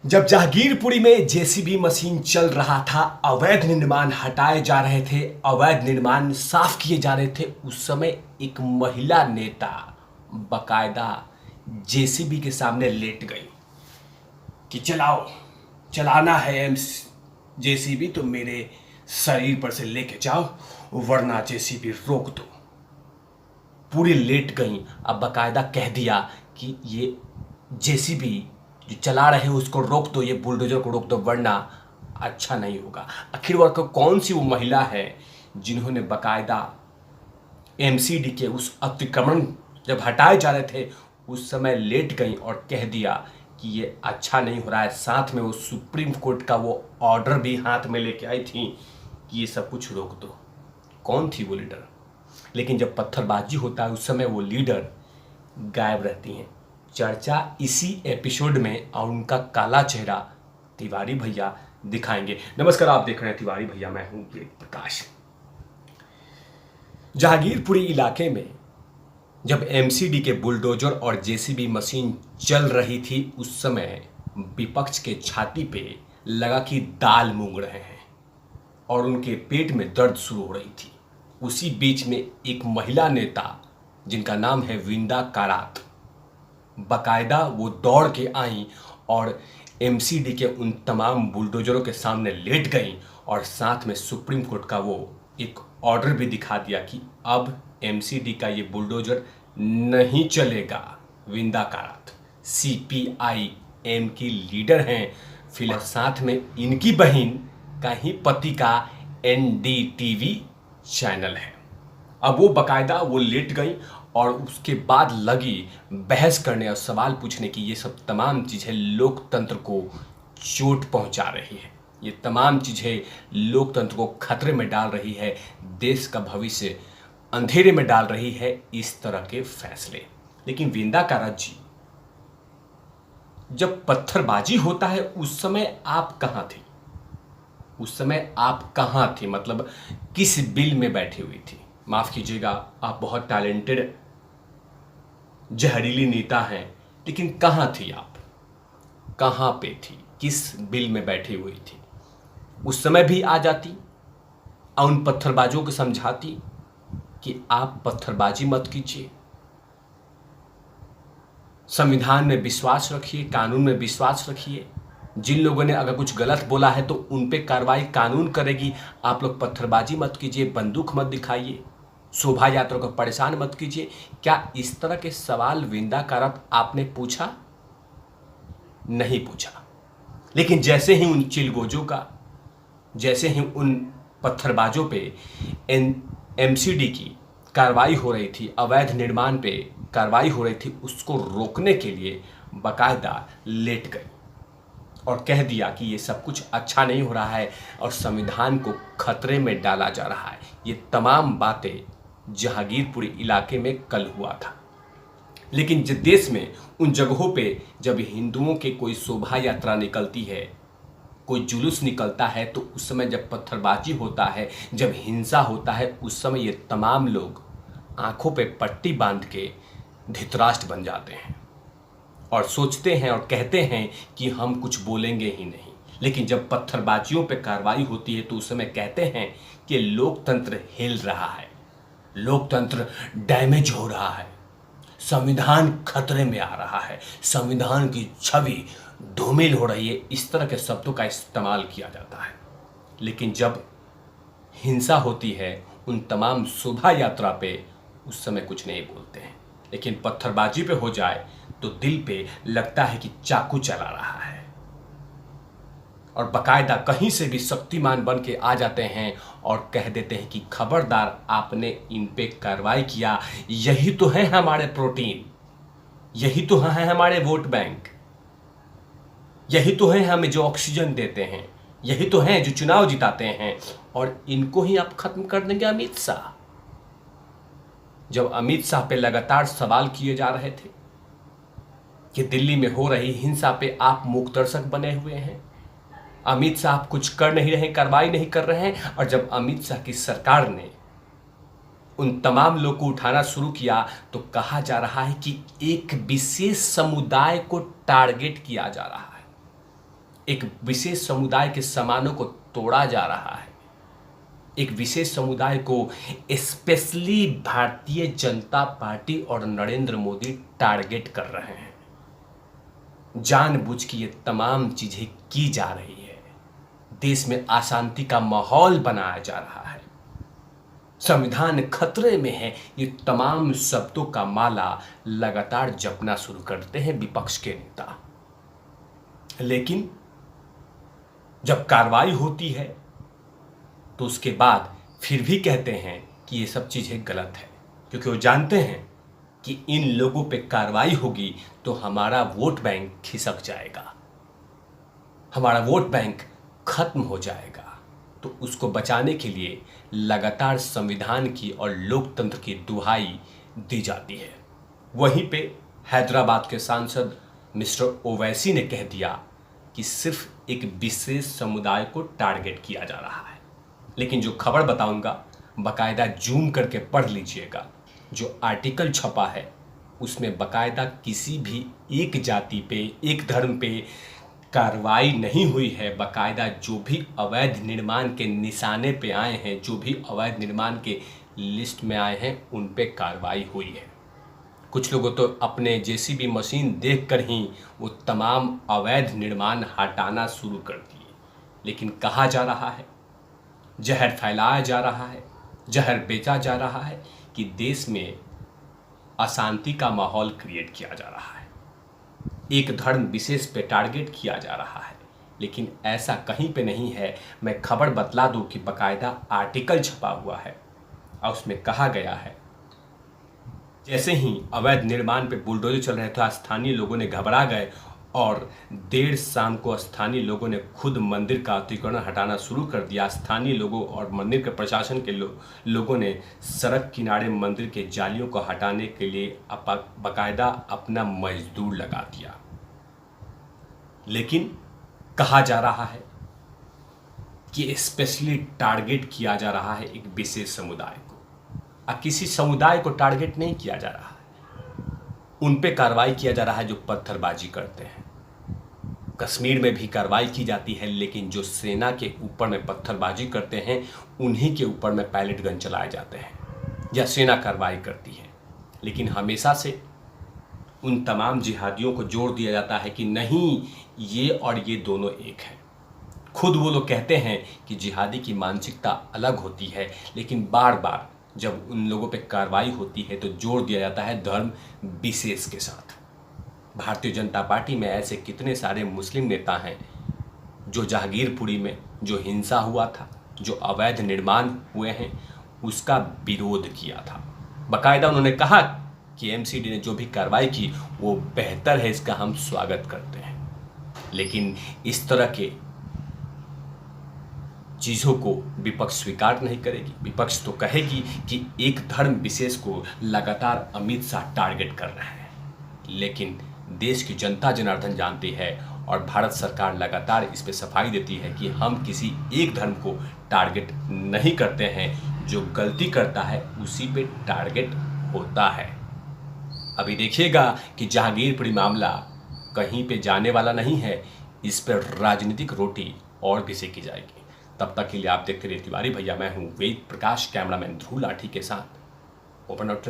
जब जहांगीरपुरी में JCB machine चल रहा था, अवैध निर्माण हटाए जा रहे थे, अवैध निर्माण साफ किए जा रहे थे, उस समय एक महिला नेता बकायदा जेसीबी के सामने लेट गई कि चलाओ, चलाना है एम जेसीबी तो मेरे शरीर पर से लेके जाओ, वरना जेसीबी रोक दो। पूरी लेट गई। अब बकायदा कह दिया कि ये जेसीबी जो चला रहे हैं उसको रोक दो, ये बुलडोजर को रोक दो, वरना अच्छा नहीं होगा। आखिर वह कौन सी वो महिला है जिन्होंने बकायदा एमसीडी के उस अतिक्रमण जब हटाए जा रहे थे उस समय लेट गई और कह दिया कि ये अच्छा नहीं हो रहा है। साथ में वो सुप्रीम कोर्ट का वो ऑर्डर भी हाथ में लेके आई थी कि ये सब कुछ रोक दो। कौन थी वो लीडर? लेकिन जब पत्थरबाजी होता है उस समय वो लीडर गायब रहती हैं। चर्चा इसी एपिसोड में और उनका काला चेहरा तिवारी भैया दिखाएंगे। नमस्कार, आप देख रहे हैं तिवारी भैया, मैं हूं प्रकाश। जहांगीरपुरी इलाके में जब एमसीडी के बुलडोजर और जेसीबी मशीन चल रही थी उस समय विपक्ष के छाती पे लगा कि दाल मूंग रहे हैं और उनके पेट में दर्द शुरू हो रही थी। उसी बीच में एक महिला नेता जिनका नाम है विंदा कारात, बकायदा वो दौड़ के आई और एमसीडी के उन तमाम बुलडोजरों के सामने लेट गई और साथ में सुप्रीम कोर्ट का वो एक ऑर्डर भी दिखा दिया कि अब एमसीडी का ये बुलडोजर नहीं चलेगा। विंदा कारात सीपीआईएम की लीडर हैं, फिलहाल साथ में इनकी बहन का ही पति का एनडीटीवी चैनल है। अब वो बकायदा वो लेट गई और उसके बाद लगी बहस करने और सवाल पूछने की। ये सब तमाम चीज़ें लोकतंत्र को चोट पहुंचा रही है, ये तमाम चीज़ें लोकतंत्र को खतरे में डाल रही है, देश का भविष्य अंधेरे में डाल रही है इस तरह के फैसले। लेकिन विंदा कारात जी, जब पत्थरबाजी होता है उस समय आप कहाँ थी? उस समय आप कहाँ थी? मतलब किस बिल में बैठी हुई थी? माफ़ कीजिएगा, आप बहुत टैलेंटेड जहरीली नेता हैं, लेकिन कहाँ थी आप? कहाँ पे थी? किस बिल में बैठी हुई थी? उस समय भी आ जाती और उन पत्थरबाजों को समझाती कि आप पत्थरबाजी मत कीजिए, संविधान में विश्वास रखिए, कानून में विश्वास रखिए। जिन लोगों ने अगर कुछ गलत बोला है तो उन पे कार्रवाई कानून करेगी। आप लोग पत्थरबाजी मत कीजिए, बंदूक मत दिखाइए, शोभा यात्रा को परेशान मत कीजिए। क्या इस तरह के सवाल विंदा कारात आपने पूछा? नहीं पूछा। लेकिन जैसे ही उन चिलगोजों का, जैसे ही उन पत्थरबाजों पे एमसीडी की कार्रवाई हो रही थी, अवैध निर्माण पे कार्रवाई हो रही थी, उसको रोकने के लिए बकायदा लेट गई और कह दिया कि ये सब कुछ अच्छा नहीं हो रहा है और संविधान को खतरे में डाला जा रहा है। ये तमाम बातें जहांगीरपुरी इलाके में कल हुआ था। लेकिन जब देश में उन जगहों पे जब हिंदुओं के कोई शोभा यात्रा निकलती है, कोई जुलूस निकलता है, तो उस समय जब पत्थरबाजी होता है, जब हिंसा होता है, उस समय ये तमाम लोग आंखों पे पट्टी बांध के धृतराष्ट्र बन जाते हैं और सोचते हैं और कहते हैं कि हम कुछ बोलेंगे ही नहीं। लेकिन जब पत्थरबाजियों पे कार्रवाई होती है तो उस समय कहते हैं कि लोकतंत्र हिल रहा है, लोकतंत्र डैमेज हो रहा है, संविधान खतरे में आ रहा है, संविधान की छवि धूमिल हो रही है। इस तरह के शब्दों का इस्तेमाल किया जाता है। लेकिन जब हिंसा होती है उन तमाम शोभा यात्रा पे, उस समय कुछ नहीं बोलते हैं। लेकिन पत्थरबाजी पे हो जाए तो दिल पे लगता है कि चाकू चला रहा है और बकायदा कहीं से भी शक्तिमान बन के आ जाते हैं और कह देते हैं कि खबरदार, आपने इन पे कार्रवाई किया, यही तो है हमारे प्रोटीन, यही तो है हमारे वोट बैंक, यही तो है हमें जो ऑक्सीजन देते हैं, यही तो हैं जो चुनाव जिताते हैं, और इनको ही आप खत्म कर देंगे। अमित शाह, जब अमित शाह पे लगातार सवाल किए जा रहे थे कि दिल्ली में हो रही हिंसा पे आप मूकदर्शक बने हुए हैं, अमित शाह कुछ कर नहीं रहे, कार्रवाई नहीं कर रहे हैं, और जब अमित शाह की सरकार ने उन तमाम लोग को उठाना शुरू किया तो कहा जा रहा है कि एक विशेष समुदाय को टारगेट किया जा रहा है। एक विशेष समुदाय के सामानों को तोड़ा जा रहा है। एक विशेष समुदाय को स्पेशली भारतीय जनता पार्टी और नरेंद्र मोदी टारगेट कर रहे हैं। जानबूझ के ये तमाम चीजें की जा रही है। देश में अशांति का माहौल बनाया जा रहा है। संविधान खतरे में है। ये तमाम शब्दों का माला लगातार जपना शुरू करते हैं विपक्ष के नेता। लेकिन जब कार्रवाई होती है तो उसके बाद फिर भी कहते हैं कि ये सब चीजें गलत है, क्योंकि वो जानते हैं कि इन लोगों पे कार्रवाई होगी तो हमारा वोट बैंक खिसक जाएगा, हमारा वोट बैंक खत्म हो जाएगा। तो उसको बचाने के लिए लगातार संविधान की और लोकतंत्र की दुहाई दी जाती है। वहीं पे हैदराबाद के सांसद मिस्टर ओवैसी ने कह दिया कि सिर्फ एक विशेष समुदाय को टारगेट किया जा रहा है। लेकिन जो खबर बताऊंगा बकायदा जूम करके पढ़ लीजिएगा। जो आर्टिकल छपा है उसमें बकायदा किसी भी एक जाति पे, एक धर्म पे कार्रवाई नहीं हुई है। बकायदा जो भी अवैध निर्माण के निशाने पे आए हैं, जो भी अवैध निर्माण के लिस्ट में आए हैं, उन पे कार्रवाई हुई है। कुछ लोगों तो अपने जेसीबी मशीन देखकर ही वो तमाम अवैध निर्माण हटाना शुरू कर दिए। लेकिन कहा जा रहा है, जहर फैलाया जा रहा है, जहर बेचा जा रहा है कि देश में अशांति का माहौल क्रिएट किया जा रहा है, एक धर्म विशेष पे टारगेट किया जा रहा है। लेकिन ऐसा कहीं पे नहीं है। मैं खबर बतला दूं कि बकायदा आर्टिकल छपा हुआ है और उसमें कहा गया है, जैसे ही अवैध निर्माण पे बुलडोजर चल रहे थे स्थानीय लोगों ने घबरा गए और देर शाम को स्थानीय लोगों ने खुद मंदिर का अतिक्रमण हटाना शुरू कर दिया। स्थानीय लोगों और मंदिर के प्रशासन के लोगों ने सड़क किनारे मंदिर के जालियों को हटाने के लिए बाकायदा अपना मजदूर लगा दिया। लेकिन कहा जा रहा है कि स्पेशली टारगेट किया जा रहा है एक विशेष समुदाय को। किसी समुदाय को टारगेट नहीं किया जा रहा है, उन पे कार्रवाई किया जा रहा है जो पत्थरबाजी करते हैं। कश्मीर में भी कार्रवाई की जाती है, लेकिन जो सेना के ऊपर में पत्थरबाजी करते हैं उन्हीं के ऊपर में पैलेट गन चलाए जाते हैं या सेना कार्रवाई करती है। लेकिन हमेशा से उन तमाम जिहादियों को जोड़ दिया जाता है कि नहीं, ये और ये दोनों एक हैं। खुद वो लोग कहते हैं कि जिहादी की मानसिकता अलग होती है, लेकिन बार बार जब उन लोगों पे कार्रवाई होती है तो जोड़ दिया जाता है धर्म विशेष के साथ। भारतीय जनता पार्टी में ऐसे कितने सारे मुस्लिम नेता हैं जो जहांगीरपुरी में जो हिंसा हुआ था, जो अवैध निर्माण हुए हैं, उसका विरोध किया था। बाकायदा उन्होंने कहा कि एमसीडी ने जो भी कार्रवाई की वो बेहतर है, इसका हम स्वागत करते हैं। लेकिन इस तरह के चीज़ों को विपक्ष स्वीकार नहीं करेगी। विपक्ष तो कहेगी कि एक धर्म विशेष को लगातार अमित शाह टारगेट कर रहे हैं। लेकिन देश की जनता जनार्दन जानती है और भारत सरकार लगातार इस पे सफाई देती है कि हम किसी एक धर्म को टारगेट नहीं करते हैं। जो गलती करता है उसी पे टारगेट होता है। अभी देखिएगा कि जहांगीरपुरी मामला कहीं पे जाने वाला नहीं है। इस पर राजनीतिक रोटी और भी सेकी जाएगी। तब तक के लिए आप देखते रहिए तिवारी भैया। मैं हूँ वेद प्रकाश, कैमरामैन ध्रुव लाठी के साथ। Open out